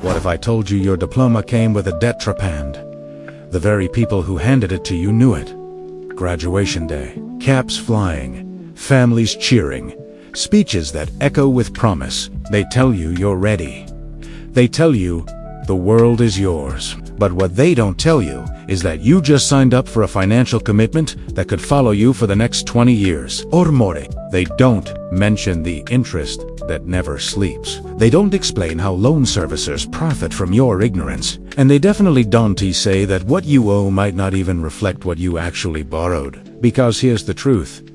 What if I told you your diploma came with a debt trepanned? The very people who handed it to you knew it. Graduation day, caps flying, families cheering, speeches that echo with promise. They tell you you're ready. They tell you the world is yours. But what they don't tell you is that you just signed up for a financial commitment that could follow you for the next 20 years or more. They don't mention the interest that never sleeps. They don't explain how loan servicers profit from your ignorance. And they definitely don't say that what you owe might not even reflect what you actually borrowed. Because here's the truth.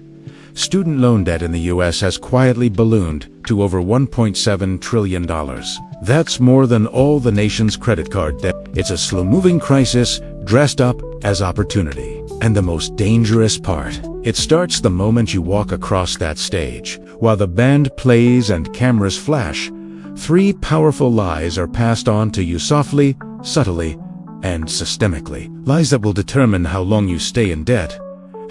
Student loan debt in the US has quietly ballooned to over $1.7 trillion. That's more than all the nation's credit card debt. It's a slow-moving crisis dressed up as opportunity. And the most dangerous part, it starts the moment you walk across that stage. While the band plays and cameras flash, 3 powerful lies are passed on to you softly, subtly, and systemically. Lies that will determine how long you stay in debt,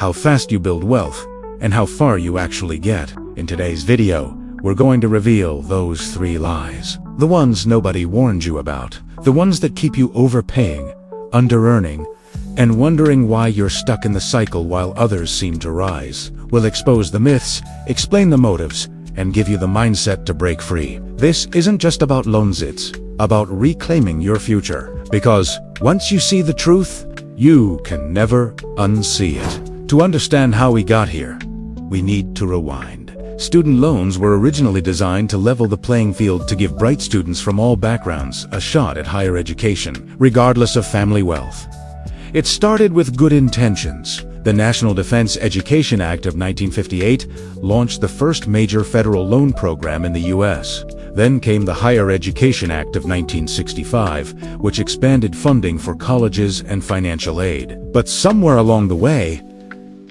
how fast you build wealth, and how far you actually get. In today's video, we're going to reveal those 3 lies. The ones nobody warned you about. The ones that keep you overpaying, under-earning, and wondering why you're stuck in the cycle while others seem to rise. We'll expose the myths, explain the motives, and give you the mindset to break free. This isn't just about loans, it's about reclaiming your future. Because once you see the truth, you can never unsee it. To understand how we got here, we need to rewind. Student loans were originally designed to level the playing field, to give bright students from all backgrounds a shot at higher education, regardless of family wealth. It started with good intentions. The National Defense Education Act of 1958 launched the first major federal loan program in the US. Then came the Higher Education Act of 1965, which expanded funding for colleges and financial aid. But somewhere along the way,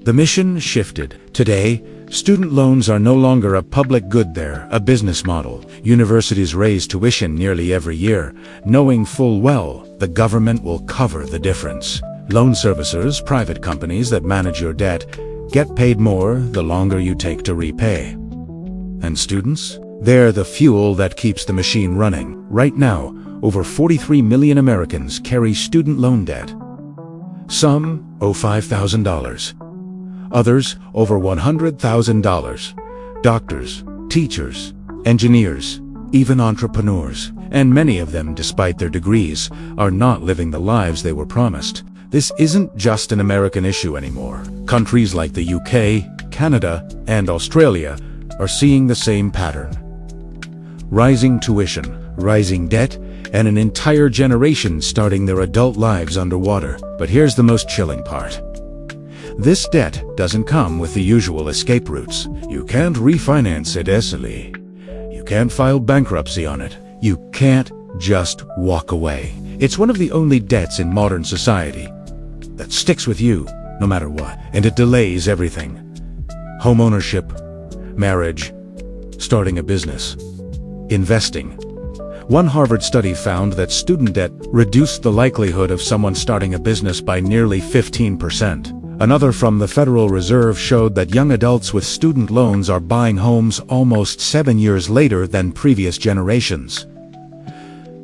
the mission shifted. Today, student loans are no longer a public good, they're a business model. Universities raise tuition nearly every year, knowing full well the government will cover the difference. Loan servicers, private companies that manage your debt, get paid more the longer you take to repay. And students? They're the fuel that keeps the machine running. Right now, over 43 million Americans carry student loan debt. Some owe $5,000. Others over $100,000. Doctors, teachers, engineers, even entrepreneurs. And many of them, despite their degrees, are not living the lives they were promised. This isn't just an American issue anymore. Countries like the UK, Canada, and Australia are seeing the same pattern. Rising tuition, rising debt, and an entire generation starting their adult lives underwater. But here's the most chilling part. This debt doesn't come with the usual escape routes. You can't refinance it easily. You can't file bankruptcy on it. You can't just walk away. It's one of the only debts in modern society that sticks with you no matter what, and it delays everything. Home ownership, marriage, starting a business, investing. One Harvard study found that student debt reduced the likelihood of someone starting a business by nearly 15%. Another from the Federal Reserve showed that young adults with student loans are buying homes almost 7 years later than previous generations.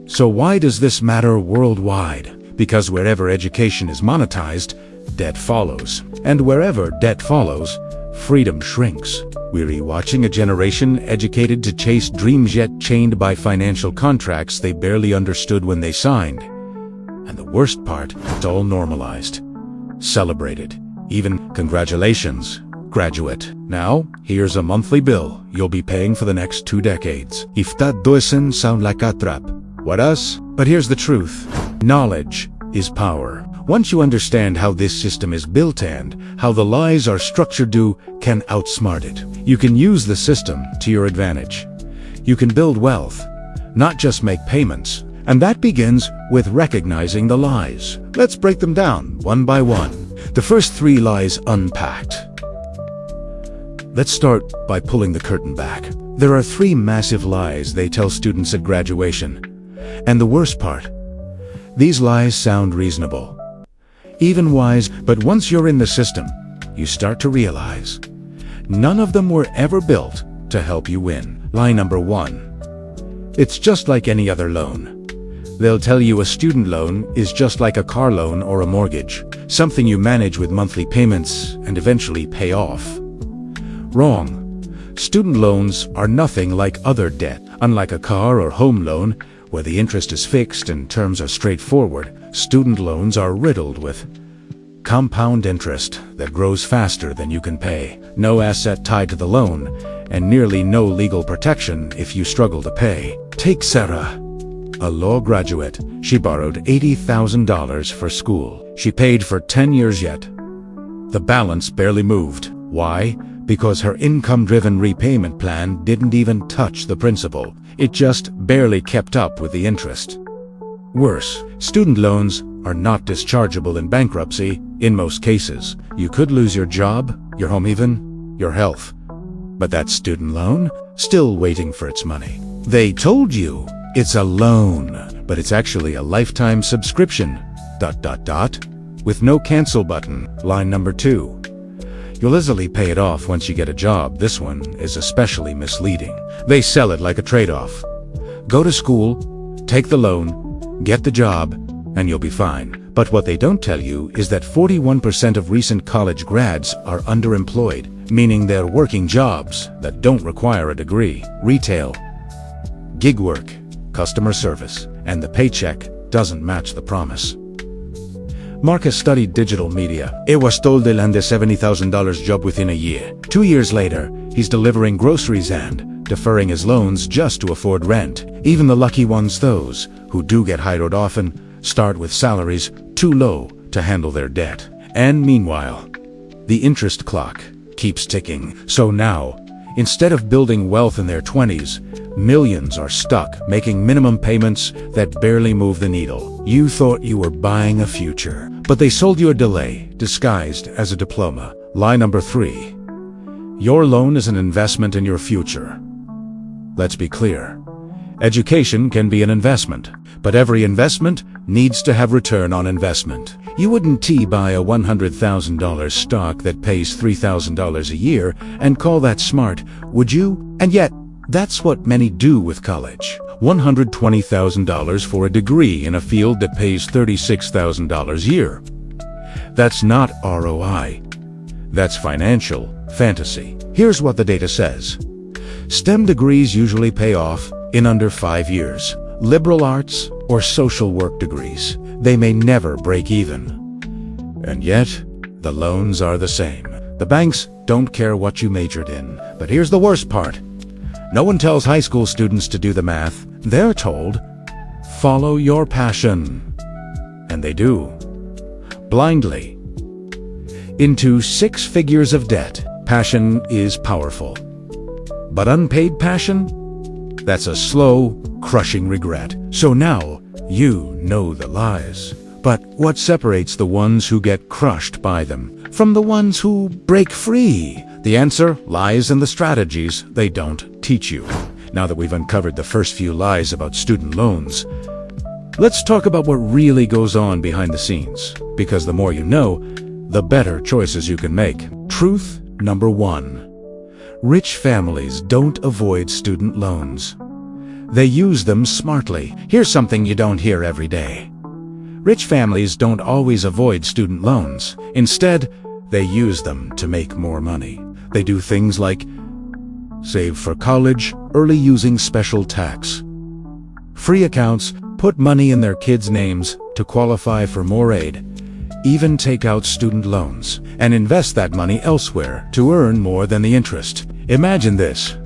So why does this matter worldwide? Because wherever education is monetized, debt follows. And wherever debt follows, freedom shrinks. We're watching a generation educated to chase dreams yet chained by financial contracts they barely understood when they signed. And the worst part, it's all normalized. Celebrated. Even congratulations, graduate. Now, here's a monthly bill you'll be paying for the next 2 decades. If that doesn't sound like a trap, what else? But here's the truth. Knowledge is power. Once you understand how this system is built and how the lies are structured, you can outsmart it. You can use the system to your advantage. You can build wealth, not just make payments. And that begins with recognizing the lies. Let's break them down one by one. The first 3 lies unpacked. Let's start by pulling the curtain back. There are 3 massive lies they tell students at graduation. And the worst part, these lies sound reasonable, even wise, but once you're in the system, you start to realize none of them were ever built to help you win. Lie number 1. It's just like any other loan. They'll tell you a student loan is just like a car loan or a mortgage, something you manage with monthly payments and eventually pay off. Wrong. Student loans are nothing like other debt. Unlike a car or home loan, where the interest is fixed and terms are straightforward, student loans are riddled with compound interest that grows faster than you can pay, no asset tied to the loan, and nearly no legal protection if you struggle to pay. Take Sarah, a law graduate. She borrowed $80,000 for school. She paid for 10 years yet. The balance barely moved. Why? Because her income-driven repayment plan didn't even touch the principal. It just barely kept up with the interest. Worse, student loans are not dischargeable in bankruptcy in most cases. You could lose your job, your home even, your health. But that student loan, still waiting for its money. They told you it's a loan, but it's actually a lifetime subscription, ... with no cancel button. Line number 2. You'll easily pay it off once you get a job. This one is especially misleading. They sell it like a trade-off. Go to school, take the loan, get the job, and you'll be fine. But what they don't tell you is that 41% of recent college grads are underemployed, meaning they're working jobs that don't require a degree. Retail, gig work, customer service, and the paycheck doesn't match the promise. Marcus studied digital media. He was told to land a $70,000 job within a year. 2 years later, he's delivering groceries and deferring his loans just to afford rent. Even the lucky ones, those who do get hired often, start with salaries too low to handle their debt. And meanwhile, the interest clock keeps ticking. So now, instead of building wealth in their 20s, millions are stuck making minimum payments that barely move the needle. You thought you were buying a future, but they sold you a delay disguised as a diploma. Lie number 3. Your loan is an investment in your future. Let's be clear. Education can be an investment, but every investment needs to have return on investment. You wouldn't buy a $100,000 stock that pays $3,000 a year and call that smart, would you? And yet, that's what many do with college. $120,000 for a degree in a field that pays $36,000 a year. That's not ROI. That's financial fantasy. Here's what the data says. STEM degrees usually pay off in under 5 years. Liberal arts or social work degrees, they may never break even. And yet, the loans are the same. The banks don't care what you majored in. But here's the worst part. No one tells high school students to do the math. They're told, follow your passion. And they do. Blindly. Into 6 figures of debt. Passion is powerful. But unpaid passion? That's a slow, crushing regret. So now, you know the lies. But what separates the ones who get crushed by them from the ones who break free? The answer lies in the strategies they don't teach you. Now that we've uncovered the first few lies about student loans, let's talk about what really goes on behind the scenes. Because the more you know, the better choices you can make. Truth number 1. Rich families don't avoid student loans. They use them smartly. Here's something you don't hear every day. Rich families don't always avoid student loans. Instead, they use them to make more money. They do things like save for college early using special tax, free accounts, put money in their kids' names to qualify for more aid, even take out student loans, and invest that money elsewhere to earn more than the interest. Imagine this.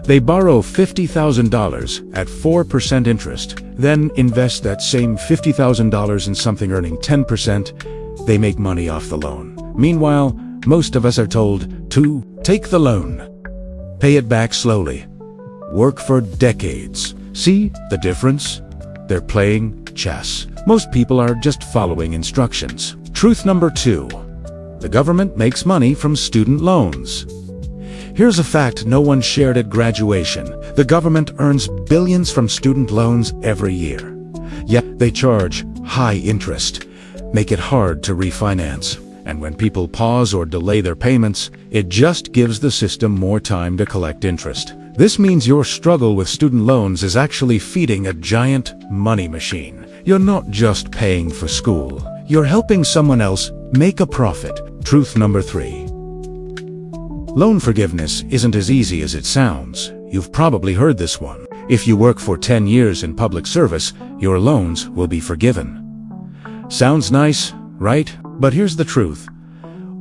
They borrow $50,000 at 4% interest, then invest that same $50,000 in something earning 10%. They make money off the loan. Meanwhile, most of us are told to take the loan, pay it back slowly, work for decades. See the difference? They're playing chess. Most people are just following instructions. Truth number 2. The government makes money from student loans. Here's a fact no one shared at graduation. The government earns billions from student loans every year. Yet they charge high interest, make it hard to refinance. And when people pause or delay their payments, it just gives the system more time to collect interest. This means your struggle with student loans is actually feeding a giant money machine. You're not just paying for school. You're helping someone else make a profit. Truth number 3. Loan forgiveness isn't as easy as it sounds. You've probably heard this one. If you work for 10 years in public service, your loans will be forgiven. Sounds nice, right? But here's the truth.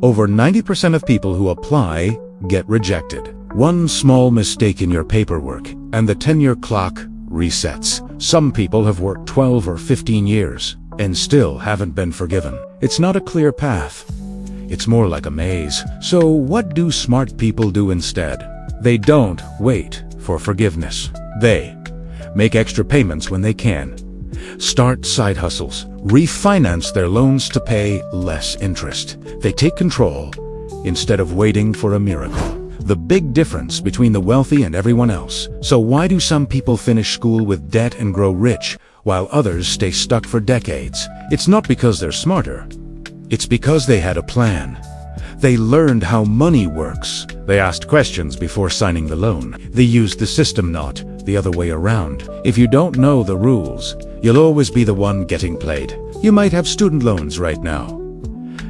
Over 90% of people who apply get rejected. One small mistake in your paperwork, and the 10-year clock resets. Some people have worked 12 or 15 years and still haven't been forgiven. It's not a clear path. It's more like a maze. So what do smart people do instead? They don't wait for forgiveness. They make extra payments when they can, start side hustles, refinance their loans to pay less interest. They take control instead of waiting for a miracle. The big difference between the wealthy and everyone else. So why do some people finish school with debt and grow rich, while others stay stuck for decades? It's not because they're smarter. It's because they had a plan. They learned how money works. They asked questions before signing the loan. They used the system, not the other way around. If you don't know the rules, you'll always be the one getting played. You might have student loans right now.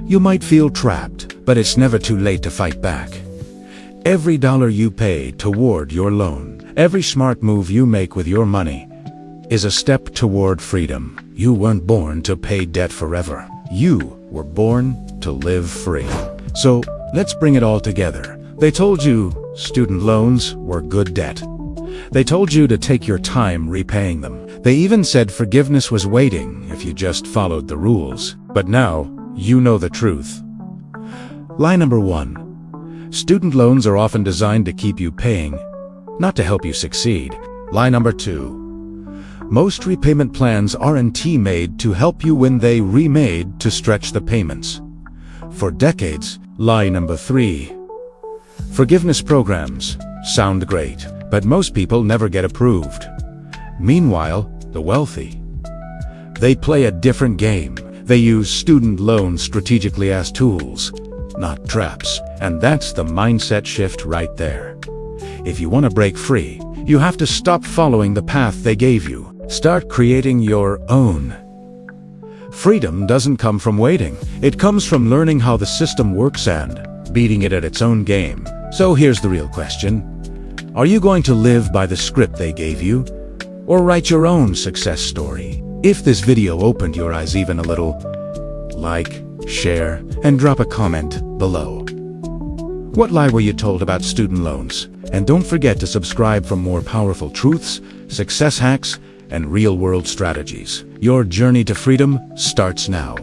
You might feel trapped, but it's never too late to fight back. Every dollar you pay toward your loan, every smart move you make with your money, is a step toward freedom. You weren't born to pay debt forever. You were born to live free. So let's bring it all together. They told you student loans were good debt. They told you to take your time repaying them. They even said forgiveness was waiting if you just followed the rules. But now, you know the truth. Lie number 1. Student loans are often designed to keep you paying, not to help you succeed. Lie number 2. Most repayment plans aren't made to help you when they remade to stretch the payments. For decades. Lie number 3. Forgiveness programs sound great, but most people never get approved. Meanwhile, the wealthy, they play a different game. They use student loans strategically as tools, not traps. And that's the mindset shift right there. If you want to break free, you have to stop following the path they gave you. Start creating your own. Freedom doesn't come from waiting. It comes from learning how the system works and beating it at its own game. So here's the real question. Are you going to live by the script they gave you, or write your own success story? If this video opened your eyes even a little, like, share, and drop a comment below. What lie were you told about student loans? And don't forget to subscribe for more powerful truths, success hacks, and real-world strategies. Your journey to freedom starts now.